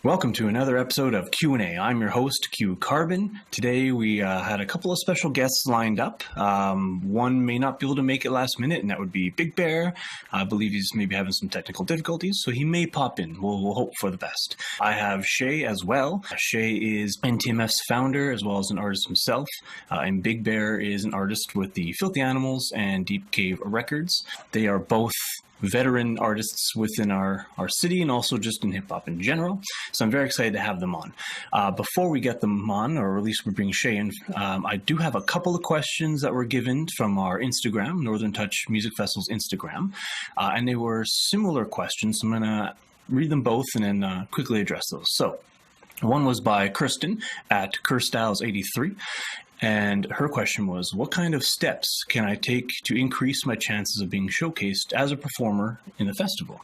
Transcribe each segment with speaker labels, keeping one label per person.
Speaker 1: Welcome to another episode of Q&A. I'm your host, Cue Carbon. Today we had a couple of special guests lined up. One may not be able to make it last minute, and that would be Big Bear. I believe he's maybe having some technical difficulties, so he may pop in. We'll hope for the best. I have Shay as well. Shay is NTMF's founder as well as an artist himself, and Big Bear is an artist with the Filthy Animals and Deep Cave Records. They are both veteran artists within our city and also just in hip-hop in general. So I'm very excited to have them on. Before we get them on, or at least we bring Shay in, I do have a couple of questions that were given from our Instagram, Northern Touch Music Festival's Instagram, and they were similar questions. So I'm going to read them both and then quickly address those. So one was by Kirsten at Kirstyles83. And her question was, what kind of steps can I take to increase my chances of being showcased as a performer in the festival?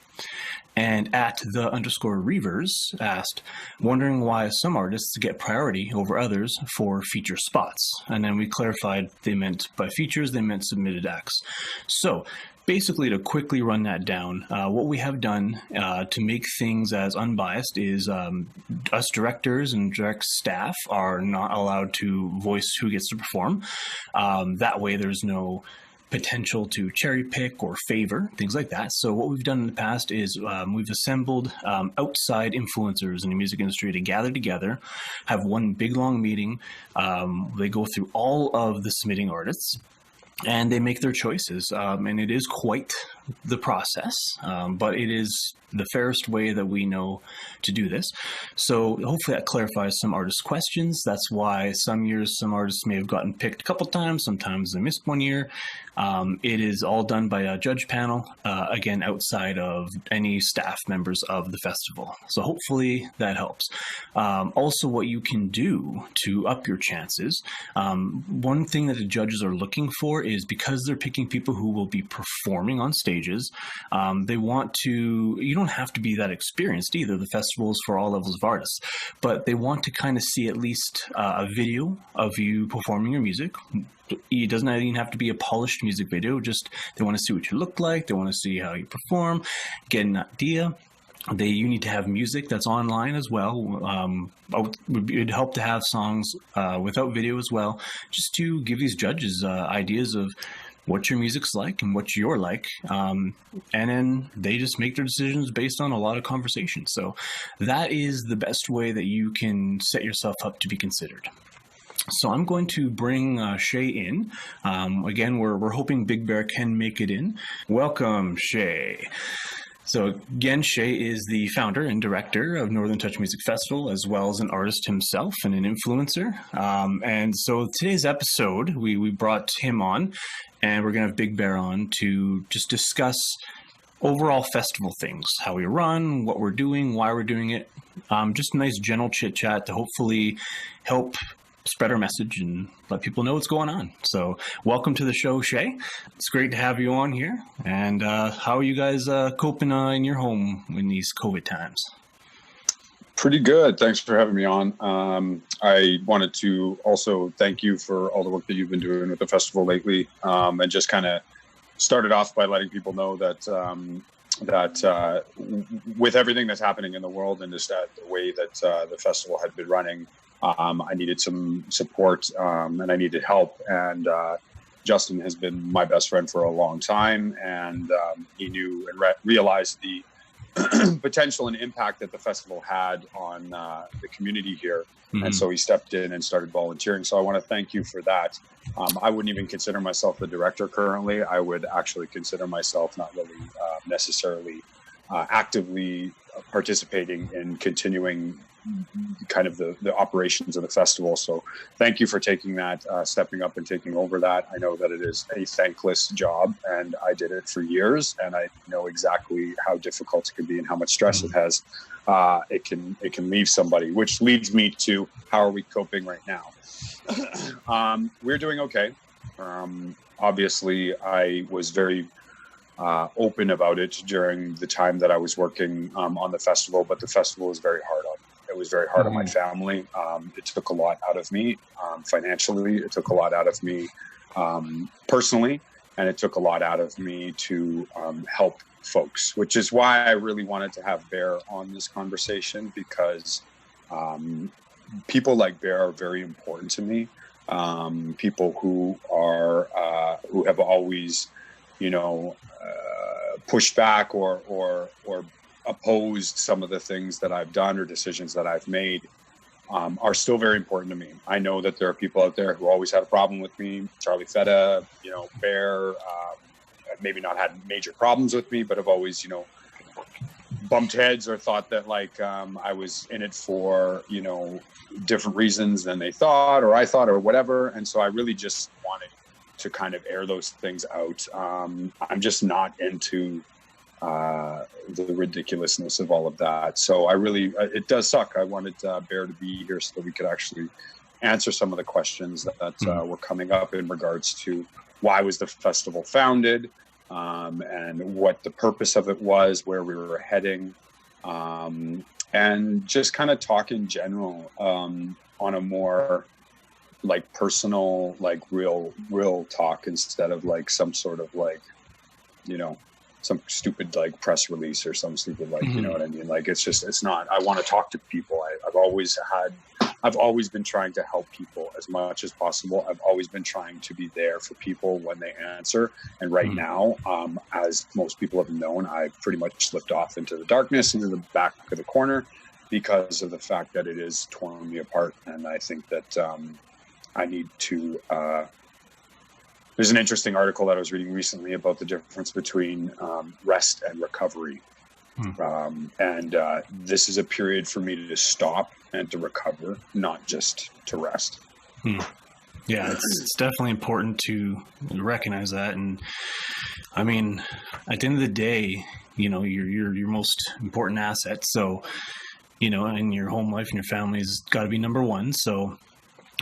Speaker 1: And at _Reavers asked, wondering why some artists get priority over others for feature spots. And then we clarified they meant by features, they meant submitted acts. So basically, to quickly run that down, what we have done to make things as unbiased is us directors and direct staff are not allowed to voice who gets to perform. That way, there's no potential to cherry pick or favor, things like that. So what we've done in the past is we've assembled outside influencers in the music industry to gather together, have one big long meeting. They go through all of the submitting artists, and they make their choices. And it is quite the process, but it is the fairest way that we know to do this. So hopefully that clarifies some artists' questions. That's why some years some artists may have gotten picked a couple times, sometimes they missed one year. It is all done by a judge panel, again, outside of any staff members of the festival. So hopefully that helps. Also, what you can do to up your chances, one thing that the judges are looking for is, because they're picking people who will be performing on stages, they want to, you don't have to be that experienced either. The festival is for all levels of artists, but they want to kind of see at least a video of you performing your music. It doesn't even have to be a polished music video, just they want to see what you look like, they want to see how you perform, get an idea. You need to have music that's online as well. It'd help to have songs without video as well, just to give these judges ideas of what your music's like and what you're like. And then they just make their decisions based on a lot of conversation. So that is the best way that you can set yourself up to be considered. So I'm going to bring Shay in. Again, we're hoping Big Bear can make it in. Welcome, Shay. So again, Shay is the founder and director of Northern Touch Music Festival, as well as an artist himself and an influencer. And so today's episode, we brought him on, and we're going to have Big Bear on to just discuss overall festival things, how we run, what we're doing, why we're doing it. Just a nice general chit chat to hopefully help spread our message and let people know what's going on. So welcome to the show, Shay. It's great to have you on here. And how are you guys coping in your home in these COVID times?
Speaker 2: Pretty good. Thanks for having me on. I wanted to also thank you for all the work that you've been doing with the festival lately, and just kind of started off by letting people know that with everything that's happening in the world and just the way that the festival had been running, I needed some support and I needed help. And Justin has been my best friend for a long time, and he knew and realized the potential and impact that the festival had on the community here. Mm-hmm. And so he stepped in and started volunteering. So I want to thank you for that. I wouldn't even consider myself the director currently. I would actually consider myself not really necessarily actively participating in continuing kind of the operations of the festival. So thank you for taking that, stepping up and taking over that. I know that it is a thankless job, and I did it for years, and I know exactly how difficult it can be and how much stress it has. It can leave somebody, which leads me to, how are we coping right now? We're doing okay. Obviously, I was very open about it during the time that I was working on the festival, but the festival was very hard on me. It was very hard on my family. It took a lot out of me financially. It took a lot out of me personally. and it took a lot out of me to help folks, which is why I really wanted to have Bear on this conversation, because people like Bear are very important to me. People who have always, pushed back or opposed some of the things that I've done or decisions that I've made, are still very important to me. I know that there are people out there who always had a problem with me. Charlie Feta, Bear, maybe not had major problems with me, but have always, bumped heads or thought that I was in it for, different reasons than they thought, or I thought, or whatever. And so I really just wanted to kind of air those things out. I'm just not into the ridiculousness of all of that. So it does suck. I wanted Bear to be here so that we could actually answer some of the questions that were coming up in regards to why was the festival founded, and what the purpose of it was, where we were heading, and just kind of talk in general on a more personal, real talk, instead of some sort of some stupid press release or some stupid you know what I mean? It's not. I want to talk to people. I've always been trying to help people as much as possible. I've always been trying to be there for people when they answer. And right now, as most people have known, I've pretty much slipped off into the darkness, into the back of the corner, because of the fact that it is torn me apart. And I think that I need to... There's an interesting article that I was reading recently about the difference between rest and recovery. And this is a period for me to stop and to recover, not just to rest.
Speaker 1: Yeah, it's definitely important to recognize that. And I mean, at the end of the day, your most important asset. So, in your home life and your family's got to be number one. So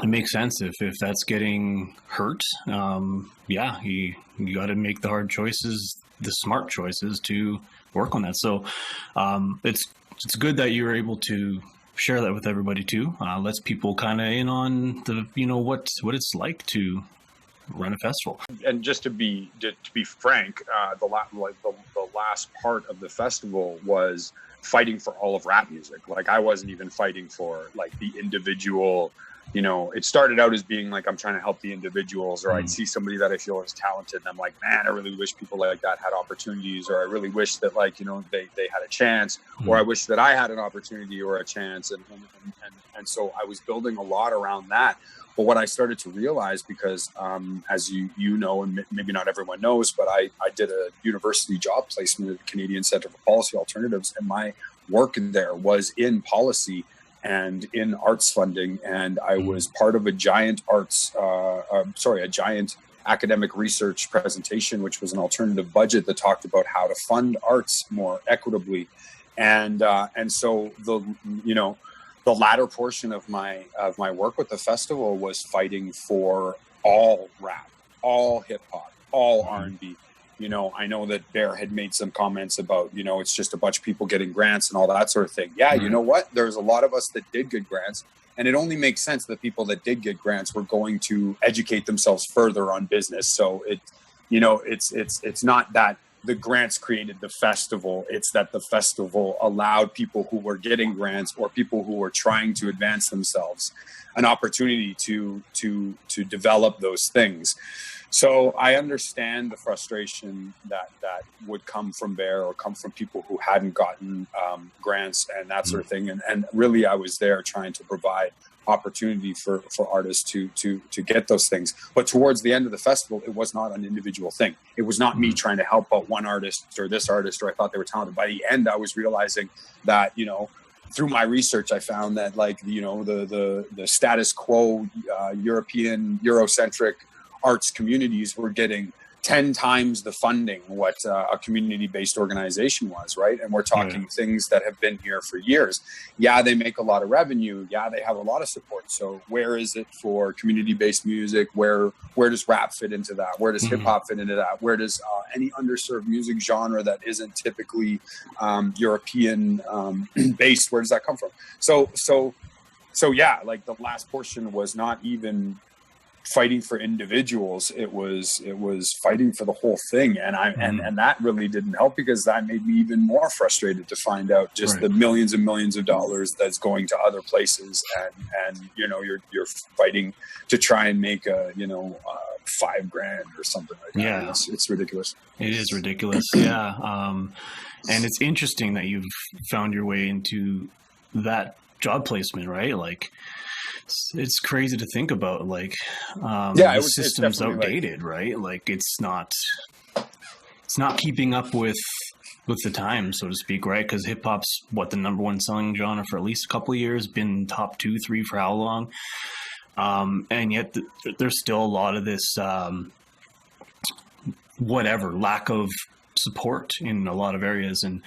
Speaker 1: it makes sense if that's getting hurt. You got to make the hard choices, the smart choices to work on that. So it's good that you're able to share that with everybody too. Lets people kind of in on the what it's like to run a festival.
Speaker 2: And just to be frank, the last part of the festival was fighting for all of rap music. I wasn't even fighting for the individual. It started out as being I'm trying to help the individuals, or I'd see somebody that I feel is talented, and I'm like, man, I really wish people like that had opportunities, or I really wish that they had a chance, or I wish that I had an opportunity or a chance, and so I was building a lot around that. But what I started to realize, because as you know, and maybe not everyone knows, but I did a university job placement at the Canadian Centre for Policy Alternatives, and my work there was in policy and in arts funding, and I was part of a giant giant academic research presentation, which was an alternative budget that talked about how to fund arts more equitably, and so the latter portion of my work with the festival was fighting for all rap, all hip hop, all R&B. I know that Bear had made some comments about, it's just a bunch of people getting grants and all that sort of thing. Yeah, you know what? There's a lot of us that did get grants, and it only makes sense that people that did get grants were going to educate themselves further on business. So it's not that the grants created the festival. It's that the festival allowed people who were getting grants or people who were trying to advance themselves an opportunity to develop those things. So I understand the frustration that would come from Bear, or come from people who hadn't gotten grants and that sort of thing. And really, I was there trying to provide opportunity for artists to get those things. But towards the end of the festival, it was not an individual thing. It was not me trying to help out one artist or this artist, or I thought they were talented. By the end, I was realizing that, through my research, I found that the status quo European Eurocentric arts communities were getting 10 times the funding what a community-based organization was, right? And we're talking things that have been here for years. Yeah, they make a lot of revenue. Yeah, they have a lot of support. So where is it for community-based music? Where does rap fit into that? Where does hip-hop fit into that? Where does any underserved music genre that isn't typically European based, where does that come from? So yeah, the last portion was not even fighting for individuals. It was fighting for the whole thing. And and that really didn't help, because that made me even more frustrated to find out just the millions and millions of dollars that's going to other places. And you're fighting to try and make a, $5,000 or something like that.
Speaker 1: Yeah.
Speaker 2: It's ridiculous.
Speaker 1: It is ridiculous. Yeah. And it's interesting that you've found your way into that job placement, right? Like, it's crazy to think about. Like, the system's outdated, right? Like, it's not keeping up with the time, so to speak, right? Because hip hop's the number one selling genre for at least a couple of years, been top 2, 3 for how long? And yet there's still a lot of this, lack of support in a lot of areas. And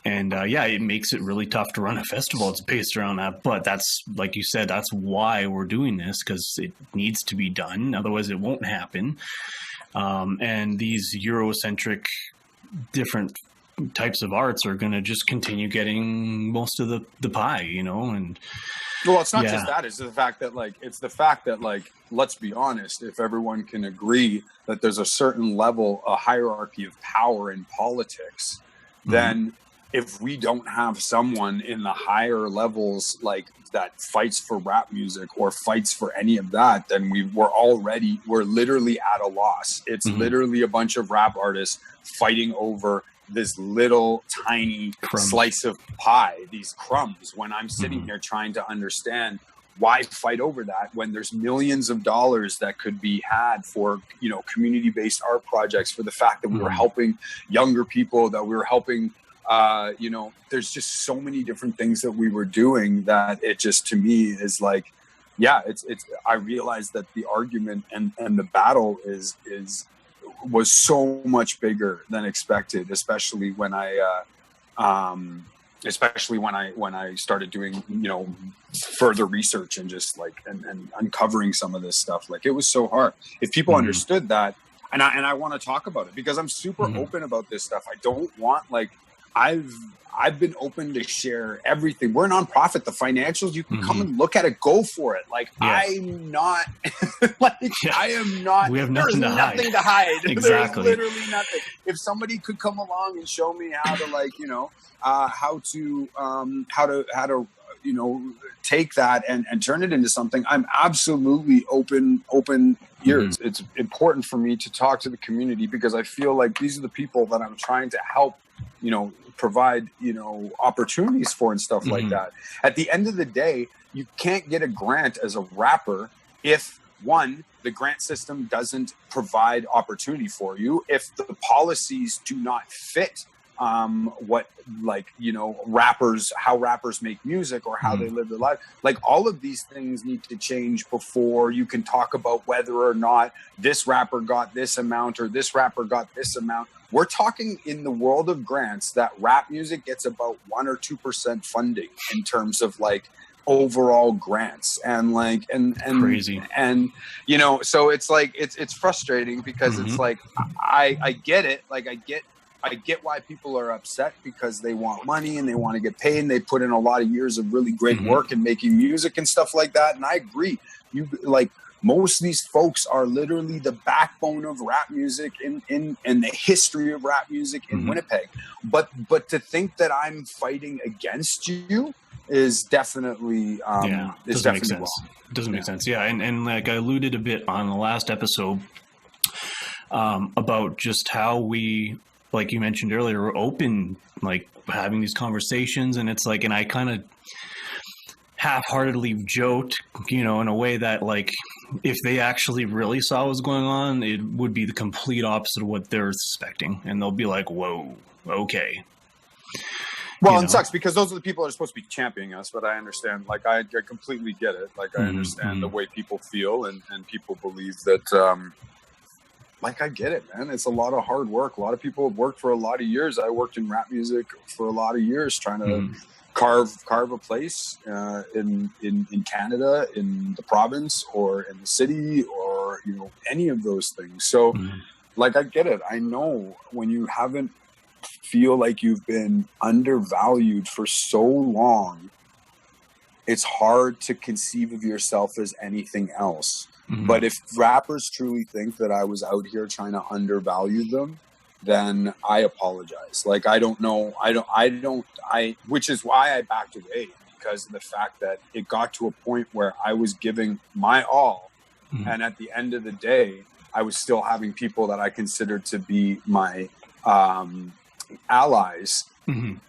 Speaker 1: it makes it really tough to run a festival. It's based around that. But that's, like you said, that's why we're doing this, because it needs to be done. Otherwise it won't happen. And these Eurocentric different types of arts are going to just continue getting most of the pie, and
Speaker 2: well, it's not just that. It's the fact that let's be honest, if everyone can agree that there's a certain level, a hierarchy of power in politics, then if we don't have someone in the higher levels like that fights for rap music or fights for any of that, then we're literally at a loss. It's literally a bunch of rap artists fighting over this little tiny slice of pie, these crumbs, when I'm sitting here trying to understand why fight over that when there's millions of dollars that could be had for, community-based art projects, for the fact that we were helping younger people, that we were helping, there's just so many different things that we were doing that it just, to me, is like, I realized that the argument and the battle was so much bigger than expected, especially when I started doing, further research and just and uncovering some of this stuff. Like, it was so hard. If people understood that, and I want to talk about it, because I'm super open about this stuff. I don't want, I've been open to share everything. We're a nonprofit. The financials, you can come and look at it, go for it. I'm not, I am not,
Speaker 1: we have
Speaker 2: nothing to hide.
Speaker 1: Exactly.
Speaker 2: There's literally nothing. If somebody could come along and show me how to how to take that and turn it into something, I'm absolutely open ears. It's important for me to talk to the community, because I feel like these are the people that I'm trying to help, provide, opportunities for and stuff like that. At the end of the day, you can't get a grant as a rapper if, one, the grant system doesn't provide opportunity for you, if the policies do not fit how rappers make music or how they live their life. All of these things need to change before you can talk about whether or not this rapper got this amount or this rapper got this amount. We're talking in the world of grants that rap music gets about 1 or 2% funding in terms of overall grants, and
Speaker 1: crazy.
Speaker 2: And so it's it's frustrating, because it's I get it. I get why people are upset, because they want money and they want to get paid, and they put in a lot of years of really great work in making music and stuff like that. And I agree. Most of these folks are literally the backbone of rap music in the history of rap music in Winnipeg. But to think that I'm fighting against you is definitely
Speaker 1: doesn't make sense. It doesn't make sense. Yeah, and like I alluded a bit on the last episode about just how we, like you mentioned earlier, we're open, having these conversations, and it's and I kind of half-heartedly joked, in a way that if they actually really saw what was going on, it would be the complete opposite of what they're suspecting, and they'll be like, "Whoa, okay."
Speaker 2: Well, it sucks, because those are the people that are supposed to be championing us. But I understand, I completely get it. I understand the way people feel, and people believe that. I get it, man. It's a lot of hard work. A lot of people have worked for a lot of years. I worked in rap music for a lot of years, trying to carve a place in Canada, in the province, or in the city, or any of those things. So I get it. I know when you haven't feel like you've been undervalued for so long, it's hard to conceive of yourself as anything else.
Speaker 1: Mhm.
Speaker 2: But if rappers truly think that I was out here trying to undervalue them, then I apologize. Like, I don't know. Which is why I backed away, because of the fact that it got to a point where I was giving my all.
Speaker 1: Mhm.
Speaker 2: And at the end of the day, I was still having people that I considered to be my allies,
Speaker 1: Mhm.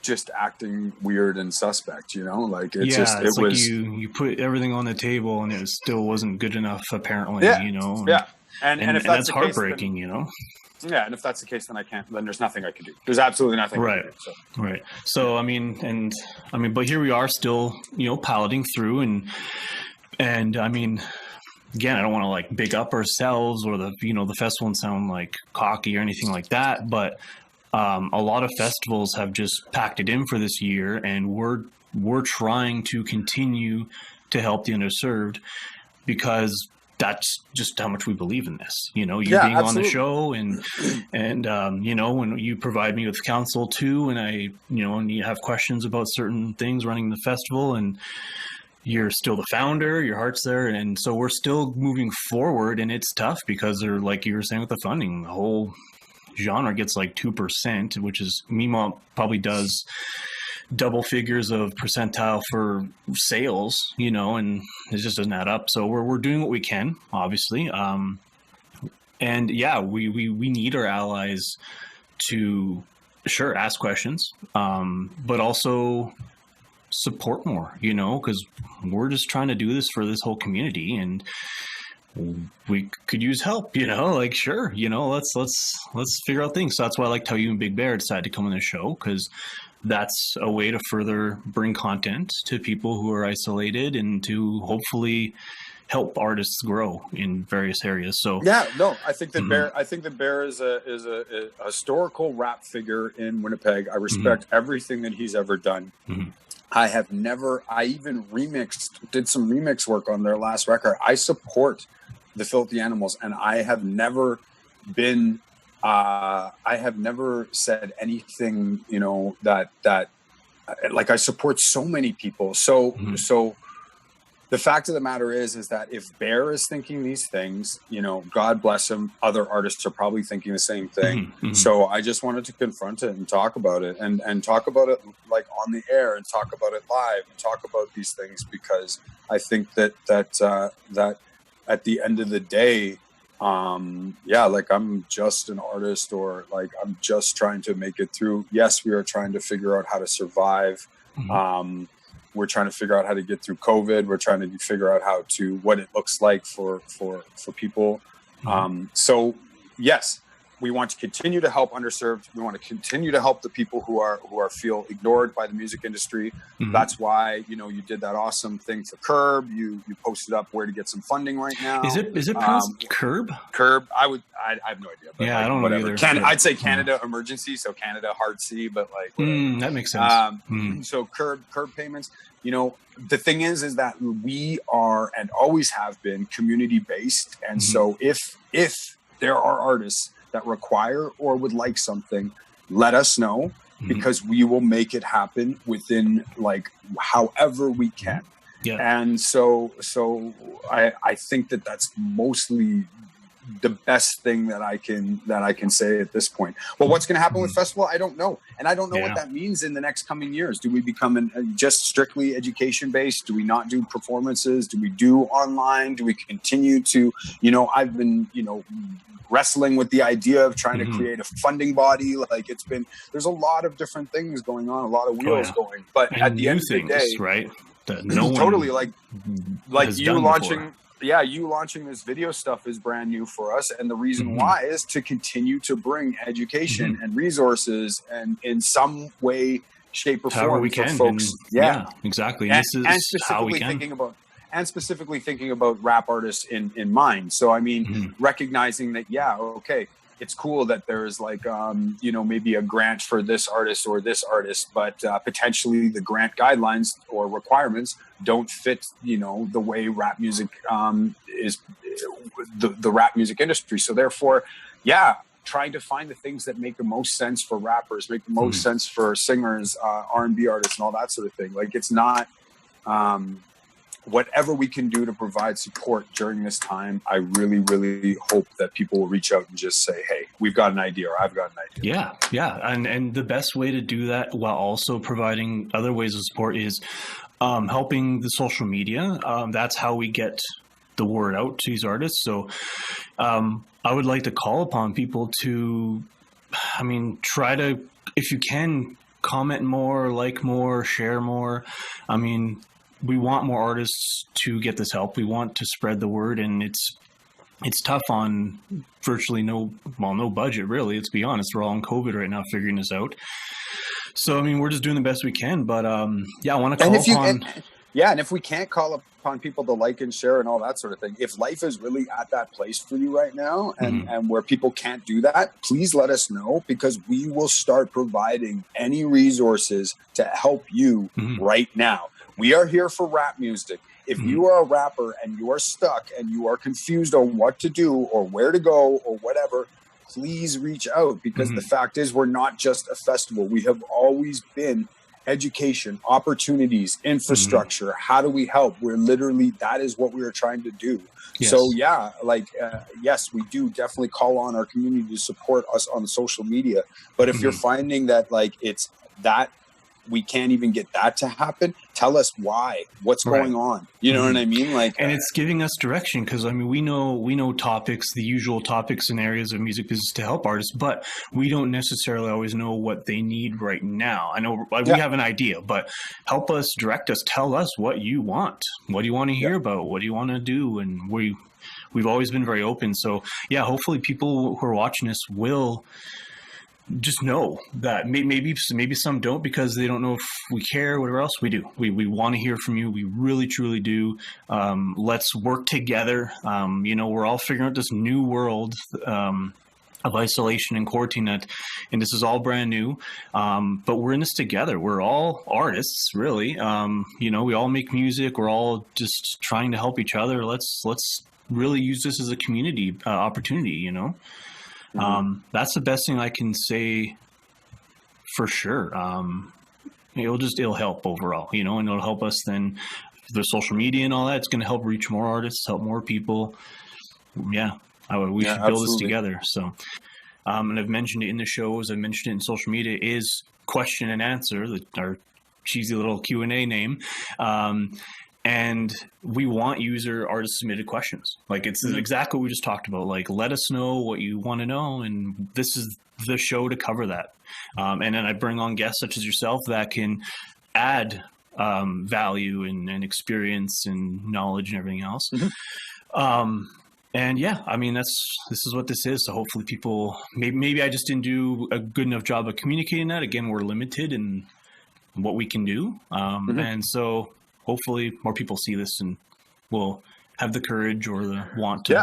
Speaker 2: just acting weird and suspect, like it
Speaker 1: It's like
Speaker 2: was,
Speaker 1: you put everything on the table and it still wasn't good enough, apparently.
Speaker 2: Yeah.
Speaker 1: And,
Speaker 2: yeah. And if
Speaker 1: that's
Speaker 2: that's the
Speaker 1: heartbreaking,
Speaker 2: case, yeah. And if that's the case, then there's nothing I can do. There's absolutely nothing. I
Speaker 1: Right.
Speaker 2: can do,
Speaker 1: Right. So, but here we are still, piloting through and I mean, again, I don't want to like big up ourselves or the festival and sound like cocky or anything like that, but a lot of festivals have just packed it in for this year, and we're trying to continue to help the underserved because that's just how much we believe in this. You being
Speaker 2: absolutely.
Speaker 1: on the show and when you provide me with counsel too, and I and you have questions about certain things running the festival, and you're still the founder, your heart's there. And so we're still moving forward, and it's tough because they're, like you were saying with the funding, the whole genre gets like 2%, which is Mima probably does double figures of percentile for sales, and it just doesn't add up. So we're doing what we can, obviously. And yeah, we need our allies to ask questions, but also support more, because we're just trying to do this for this whole community, and we could use help, let's figure out things. So that's why I liked how you and Big Bear decided to come on the show, because that's a way to further bring content to people who are isolated and to hopefully help artists grow in various areas. So
Speaker 2: I think that Bear is a historical rap figure in Winnipeg. I respect everything that he's ever done.
Speaker 1: Mm-hmm.
Speaker 2: I even did some remix work on their last record. I support the Filthy Animals, and I have never said anything, that like, I support so many people. So the fact of the matter is that if Bear is thinking these things, God bless him, other artists are probably thinking the same thing.
Speaker 1: Mm-hmm.
Speaker 2: So I just wanted to confront it and talk about it and talk about it like on the air and talk about it live and talk about these things, because I think that at the end of the day, like, I'm just an artist, or like, I'm just trying to make it through. Yes, we are trying to figure out how to survive.
Speaker 1: Mm-hmm.
Speaker 2: We're trying to figure out how to get through COVID. We're trying to figure out what it looks like for people.
Speaker 1: Mm-hmm.
Speaker 2: So yes, we want to continue to help underserved. We want to continue to help the people who feel ignored by the music industry.
Speaker 1: Mm-hmm.
Speaker 2: That's why, you did that awesome thing for Curb. You posted up where to get some funding right now.
Speaker 1: Is it pronounced Curb?
Speaker 2: Curb. I have no idea. But
Speaker 1: I don't know either.
Speaker 2: I'd say Canada emergency. So Canada hard C, but like,
Speaker 1: that makes sense.
Speaker 2: So curb payments, the thing is that we are, and always have been, community based. And so if there are artists that require or would like something, let us know, because we will make it happen within, like, however we can.
Speaker 1: Yeah.
Speaker 2: And so I think that that's mostly the best thing that I can say at this point. Well, what's going to happen with festival? I don't know. And I don't know what that means in the next coming years. Do we become just strictly education based? Do we not do performances? Do we do online? Do we continue to, I've been, wrestling with the idea of trying to create a funding body. Like, there's a lot of different things going on, a lot of wheels going, but and at the end of the day,
Speaker 1: right? That no
Speaker 2: totally
Speaker 1: one
Speaker 2: like you launching before. Yeah, you launching this video stuff is brand new for us. And the reason why is to continue to bring education and resources, and in some way, shape, or form
Speaker 1: we can,
Speaker 2: folks.
Speaker 1: And, exactly.
Speaker 2: And,
Speaker 1: this is how we can.
Speaker 2: Specifically thinking about rap artists in mind. So, I mean, recognizing that, it's cool that there's like, maybe a grant for this artist or this artist, but potentially the grant guidelines or requirements don't fit, the way rap music is the rap music industry. So therefore, trying to find the things that make the most sense for rappers, make the most sense for singers, R&B artists, and all that sort of thing. Like, it's not whatever we can do to provide support during this time. I really, really hope that people will reach out and just say, hey, we've got an idea, or I've got an idea.
Speaker 1: Yeah. And the best way to do that while also providing other ways of support is helping the social media. That's how we get the word out to these artists. So I would like to call upon people to, try to, if you can, comment more, like more, share more. We want more artists to get this help. We want to spread the word, and it's tough on virtually no budget, really. Let's be honest. We're all in COVID right now, figuring this out. So, we're just doing the best we can. But I want to call upon.
Speaker 2: And if we can't call upon people to like and share and all that sort of thing, if life is really at that place for you right now, and where people can't do that, please let us know, because we will start providing any resources to help you right now. We are here for rap music. If you are a rapper and you are stuck and you are confused on what to do or where to go or whatever, please reach out, because the fact is, we're not just a festival. We have always been education, opportunities, infrastructure. How do we help? We're literally, that is what we are trying to do. Yes. So yes, we do definitely call on our community to support us on social media. But if you're finding that it's that we can't even get that to happen, tell us why, what's going on. You know what I mean? And
Speaker 1: it's giving us direction, because we know topics, the usual topics and areas of music business to help artists, but we don't necessarily always know what they need right now. I know we have an idea, but help us, direct us, tell us what you want. What do you want to hear about? What do you want to do? And we've always been very open. So hopefully people who are watching this will just know that maybe some don't, because they don't know if we care, whatever else. We do. We want to hear from you. We really, truly do. Let's work together. We're all figuring out this new world of isolation and quarantine, and this is all brand new. But we're in this together. We're all artists, really. We all make music. We're all just trying to help each other. Let's really use this as a community opportunity, That's the best thing I can say for sure. It'll help overall, and it'll help us then the social media and all that. It's going to help reach more artists, help more people. We should build this together. So, and I've mentioned it in the shows. I've mentioned it in social media, is question and answer, our cheesy little Q&A name. And we want artist submitted questions. It's exactly what we just talked about. Let us know what you want to know, and this is the show to cover that. And then I bring on guests such as yourself that can add value and experience and knowledge and everything else. This is what this is. So hopefully people, maybe I just didn't do a good enough job of communicating that. Again, we're limited in what we can do. And so hopefully more people see this and will have the courage or the want to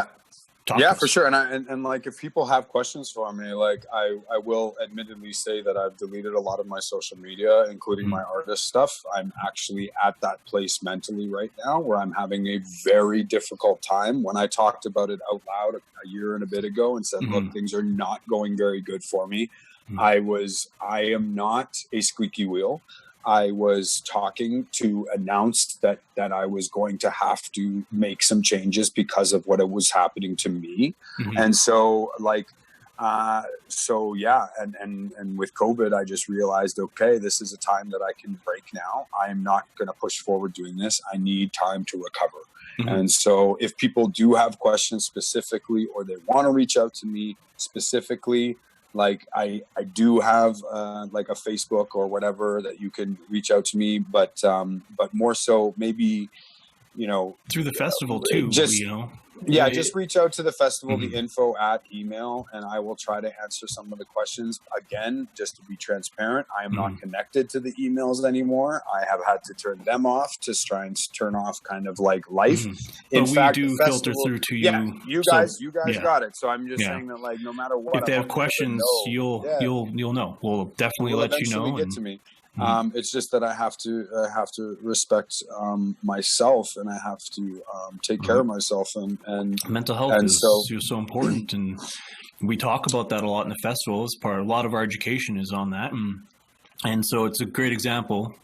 Speaker 1: talk to us.
Speaker 2: For sure. And if people have questions for me, I will admittedly say that I've deleted a lot of my social media, including my artist stuff. I'm actually at that place mentally right now where I'm having a very difficult time. When I talked about it out loud a year and a bit ago and said, look, things are not going very good for me. I am not a squeaky wheel. I was talking to announce that I was going to have to make some changes because of what was happening to me. And so and with COVID, I just realized, okay, this is a time that I can break now. I am not going to push forward doing this. I need time to recover. And so if people do have questions specifically, or they want to reach out to me specifically, I do have a Facebook or whatever that you can reach out to me, but more so maybe,
Speaker 1: through the festival too,
Speaker 2: just reach out to the festival, the info at email, and I will try to answer some of the questions. Again, just to be transparent, I am not connected to the emails anymore. I have had to turn them off to try and turn off kind of life.
Speaker 1: In fact, we do filter through to you.
Speaker 2: Yeah, you guys got it. So I'm just saying that no matter what,
Speaker 1: if they have questions, you'll know. We'll definitely let you know.
Speaker 2: Get to me. It's just that I have to respect myself, and I have to take care of myself, and
Speaker 1: mental health is so important. And we talk about that a lot in the festival. As part, a lot of our education is on that. And so it's a great example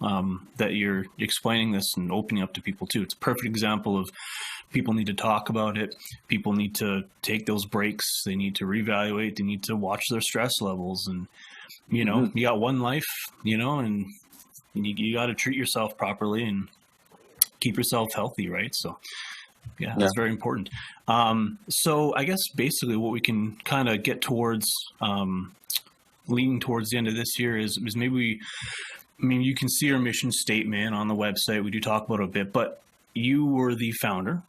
Speaker 1: that you're explaining this and opening up to people too. It's a perfect example of people need to talk about it. People need to take those breaks. They need to reevaluate. They need to watch their stress levels. And, you know, you got one life, you know, and you got to treat yourself properly and keep yourself healthy, right? So, yeah, that's very important. So I guess basically what we can kind of get towards leading towards the end of this year is maybe you can see our mission statement on the website. We do talk about it a bit, but you were the founder.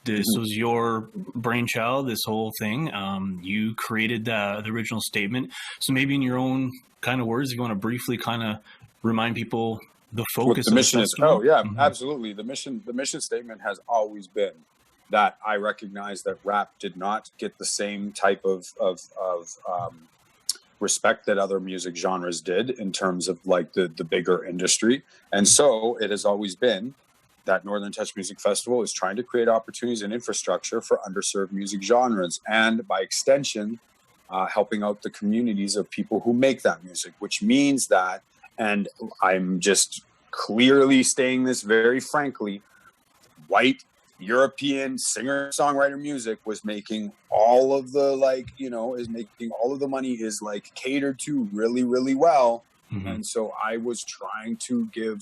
Speaker 1: This was your brainchild, this whole thing. You created the original statement. So maybe in your own kind of words, you want to briefly kind of remind people the focus
Speaker 2: of the mission is. Oh yeah,
Speaker 1: Mm-hmm.
Speaker 2: Absolutely. The mission statement has always been that I recognize that rap did not get the same type of respect that other music genres did in terms of like the bigger industry. And so it has always been that Northern Touch Music Festival is trying to create opportunities and infrastructure for underserved music genres. And by extension, helping out the communities of people who make that music, which means that, and I'm just clearly saying this very frankly, white European singer-songwriter music was making all of the all of the money is like catered to really, really well. And so I was trying to give,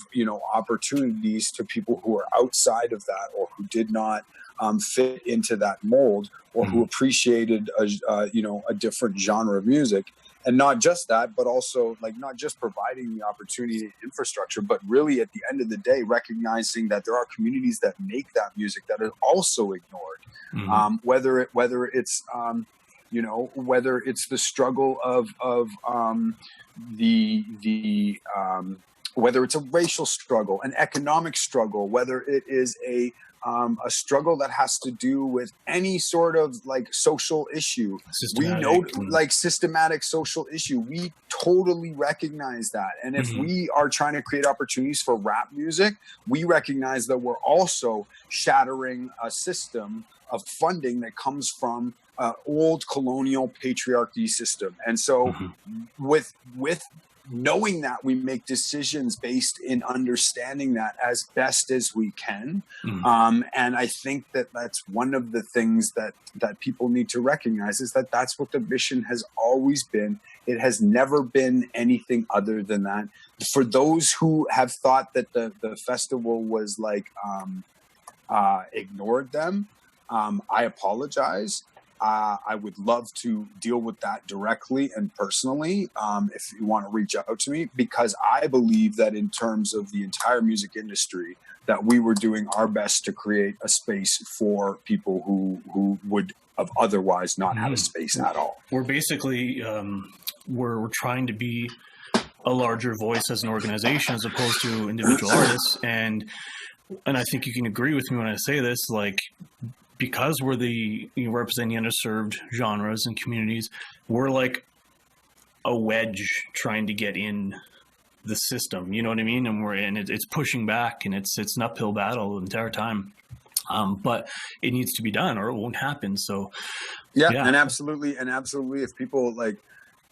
Speaker 2: opportunities to people who are outside of that or who did not fit into that mold or who appreciated a different genre of music. And not just that, but also like not just providing the opportunity and infrastructure, but really at the end of the day, recognizing that there are communities that make that music that are also ignored. Whether it's the struggle of whether it's a racial struggle, an economic struggle, whether it is a struggle that has to do with any sort of like social issue. We know like systematic social issue. We totally recognize that. And if we are trying to create opportunities for rap music, we recognize that we're also shattering a system of funding that comes from old colonial patriarchy system. And so with knowing that, we make decisions based in understanding that as best as we can. And I think that that's one of the things that people need to recognize is that that's what the mission has always been. It has never been anything other than that. For those who have thought that the festival was like ignored them, I apologize. I would love to deal with that directly and personally if you want to reach out to me, because I believe that in terms of the entire music industry, that we were doing our best to create a space for people who would have otherwise not had a space at all.
Speaker 1: We're basically, we're trying to be a larger voice as an organization as opposed to individual artists. And I think you can agree with me when I say this, like, because we're representing the underserved genres and communities, we're like a wedge trying to get in the system. You know what I mean? And it's pushing back, and it's an uphill battle the entire time. But it needs to be done, or it won't happen. So,
Speaker 2: yeah. And absolutely, if people like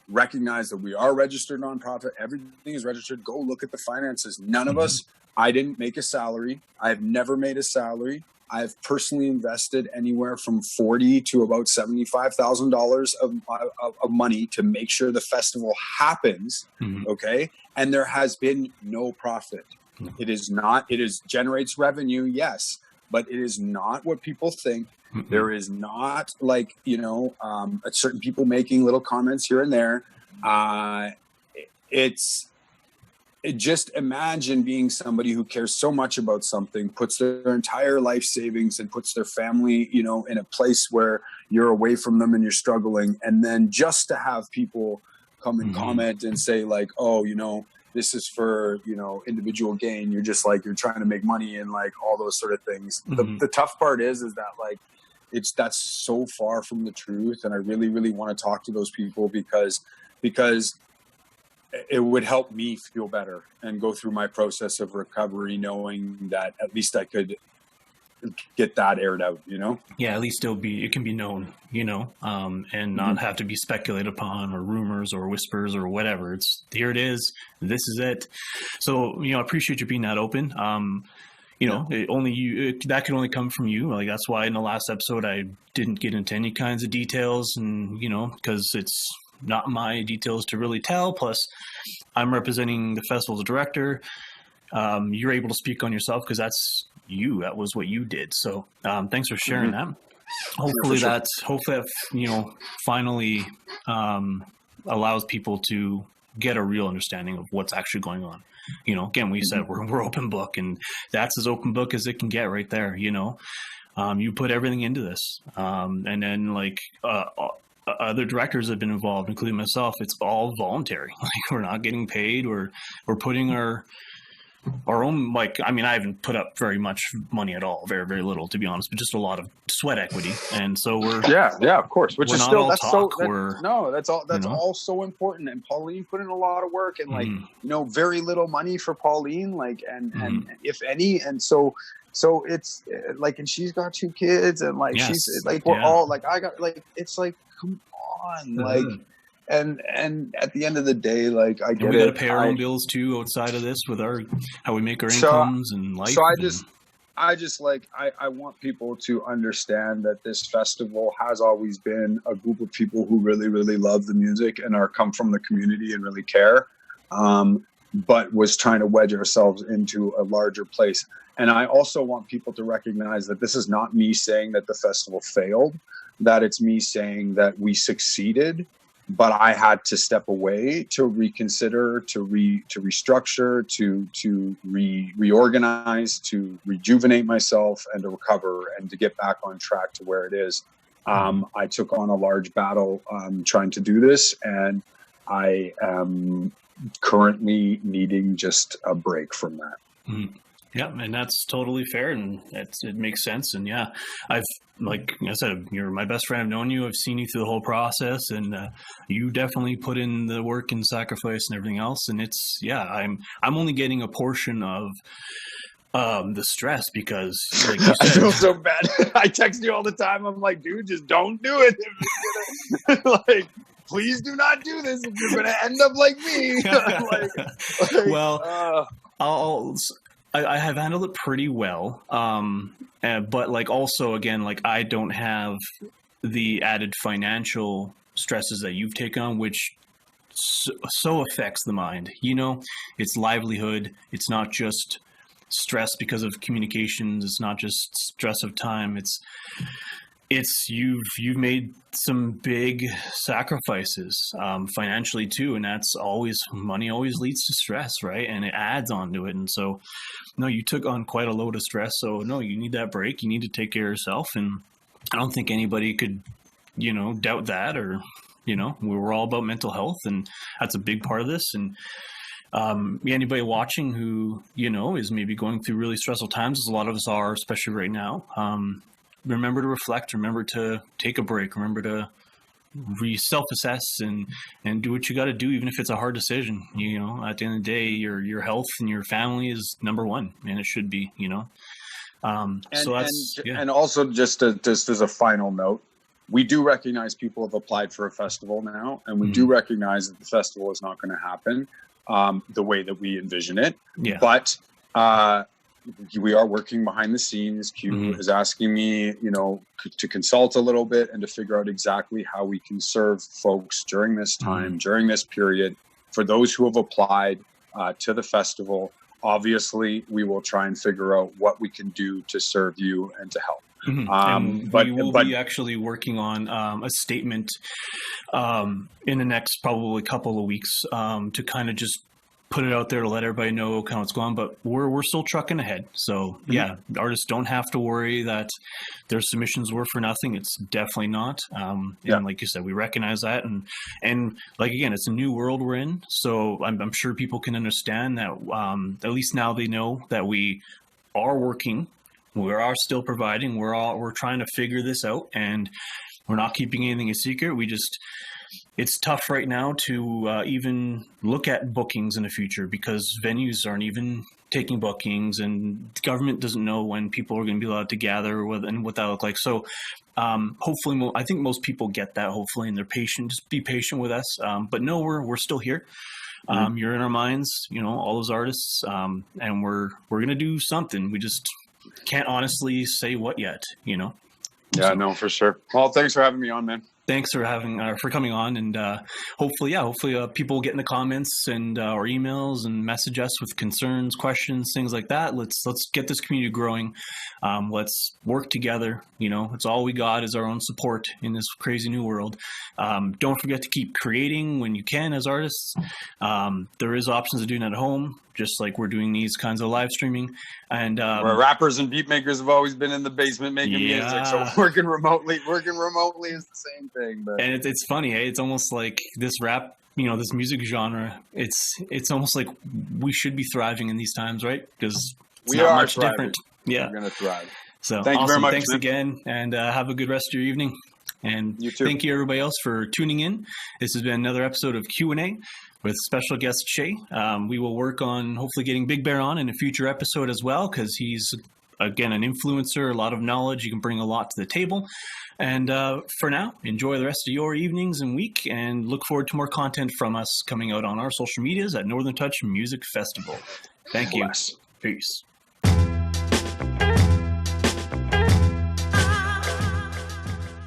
Speaker 2: recognize that we are a registered nonprofit, everything is registered. Go look at the finances. None of us. I didn't make a salary. I've never made a salary. I've personally invested anywhere from $40,000 to about $75,000 of money to make sure the festival happens. Okay. And there has been no profit. It is not, generates revenue. Yes. But it is not what people think. There is not like, certain people making little comments here and there. Just imagine being somebody who cares so much about something, puts their entire life savings and puts their family, in a place where you're away from them and you're struggling. And then just to have people come and comment and say like, oh, this is for, individual gain. You're just like, you're trying to make money and like all those sort of things. The tough part is that like, that's so far from the truth. And I really, really want to talk to those people because it would help me feel better and go through my process of recovery, knowing that at least I could get that aired out, you know?
Speaker 1: Yeah, at least it can be known, you know, and not have to be speculated upon or rumors or whispers or whatever. It's here it is. This is it. So, you know, I appreciate you being that open. You know, that can only come from you. Like, that's why in the last episode, I didn't get into any kinds of details, and, you know, because it's not my details to really tell. Plus I'm representing the festival's director. You're able to speak on yourself because that was what you did. So thanks for sharing that. Hopefully that, you know, finally allows people to get a real understanding of what's actually going on. You know, again, we said we're open book, and that's as open book as it can get right there. You know, you put everything into this, and then like other directors have been involved, including myself. It's all voluntary. Like, we're not getting paid. We're putting our own, like, I mean, I haven't put up very much money at all, very, very little, to be honest, but just a lot of sweat equity. And so
Speaker 2: yeah, of course, which is still, that's all so important. And Pauline put in a lot of work, and like, you know, very little money for Pauline, like, and if any. And so it's like, and she's got 2 kids, and like, she's like, we're all like, I got like, it's like, come on, like, and at the end of the day, like, I get it.
Speaker 1: We got to pay our own bills too outside of this with how we make our incomes and life.
Speaker 2: So I want people to understand that this festival has always been a group of people who really, really love the music and come from the community and really care, but was trying to wedge ourselves into a larger place. And I also want people to recognize that this is not me saying that the festival failed, that it's me saying that we succeeded, but I had to step away to reconsider, to restructure, to reorganize, to rejuvenate myself, and to recover and to get back on track to where it is. I took on a large battle trying to do this, and I am currently needing just a break from that.
Speaker 1: Yeah, and that's totally fair, and it makes sense. And yeah, like I said, you're my best friend. I've known you. I've seen you through the whole process, and you definitely put in the work and sacrifice and everything else. And it's, I'm only getting a portion of the stress because, like you said,
Speaker 2: I feel so bad. I text you all the time. I'm like, dude, just don't do it. Like, please do not do this if you're going to end up like me.
Speaker 1: Well, I have handled it pretty well. But like, also, again, like, I don't have the added financial stresses that you've taken on, which so affects the mind. You know, it's livelihood. It's not just stress because of communications. It's not just stress of time. It's you've made some big sacrifices financially too, and money always leads to stress, right? And it adds on to it. And so, no, you took on quite a load of stress. So no, you need that break. You need to take care of yourself. And I don't think anybody could, you know, doubt that, or, you know, we're all about mental health, and that's a big part of this. And anybody watching who, you know, is maybe going through really stressful times, as a lot of us are, especially right now, remember to reflect, remember to take a break, remember to self-assess and do what you got to do, even if it's a hard decision. You know, at the end of the day, your health and your family is number one, and it should be, you know.
Speaker 2: And also just as a final note, we do recognize people have applied for a festival now, and we do recognize that the festival is not going to happen the way that we envision it. Yeah. But we are working behind the scenes. Q is asking me, you know, to consult a little bit and to figure out exactly how we can serve folks during this time, during this period. For those who have applied to the festival, obviously, we will try and figure out what we can do to serve you and to help.
Speaker 1: But we will be actually working on a statement in the next probably couple of weeks to kind of just put it out there to let everybody know kind of what's going on. But we're still trucking ahead. So yeah, artists don't have to worry that their submissions were for nothing. It's definitely not. And like you said, we recognize that. And like, again, it's a new world we're in. So I'm sure people can understand that at least now they know that we are working. We are still providing. We're trying to figure this out, and we're not keeping anything a secret. We just, it's tough right now to even look at bookings in the future because venues aren't even taking bookings, and the government doesn't know when people are going to be allowed to gather and what that look like. So hopefully, I think most people get that, hopefully, and they're patient. Just be patient with us. But no, we're still here. You're in our minds, all those artists, and we're going to do something. We just can't honestly say what yet,
Speaker 2: Yeah,
Speaker 1: So,
Speaker 2: no, for sure. Well, thanks for having me on, man.
Speaker 1: thanks for coming on, and hopefully people will get in the comments and or emails and message us with concerns, questions, things like that. Let's get this community growing. Let's work together. It's all we got is our own support in this crazy new world. Don't forget to keep creating when you can as artists. There is options of doing it at home, just like we're doing these kinds of live streaming. And
Speaker 2: Where rappers and beat makers have always been in the basement making music, so working remotely is the same thing. But
Speaker 1: and it's funny, hey? It's almost like this rap, this music genre. It's almost like we should be thriving in these times, right? Because
Speaker 2: we
Speaker 1: not
Speaker 2: are
Speaker 1: much
Speaker 2: thriving.
Speaker 1: different. Yeah,
Speaker 2: We're gonna thrive.
Speaker 1: So
Speaker 2: Thank you very
Speaker 1: awesome.
Speaker 2: much.
Speaker 1: Thanks
Speaker 2: man.
Speaker 1: again, and have a good rest of your evening. And
Speaker 2: You too.
Speaker 1: thank you everybody else for tuning in. This has been another episode of Q&A with special guest Shay. We will work on hopefully getting Big Bear on in a future episode as well, because he's, again, an influencer, a lot of knowledge. You can bring a lot to the table. And for now, enjoy the rest of your evenings and week, and look forward to more content from us coming out on our social medias at Northern Touch Music Festival. Thank you.
Speaker 2: Bless.
Speaker 1: Peace.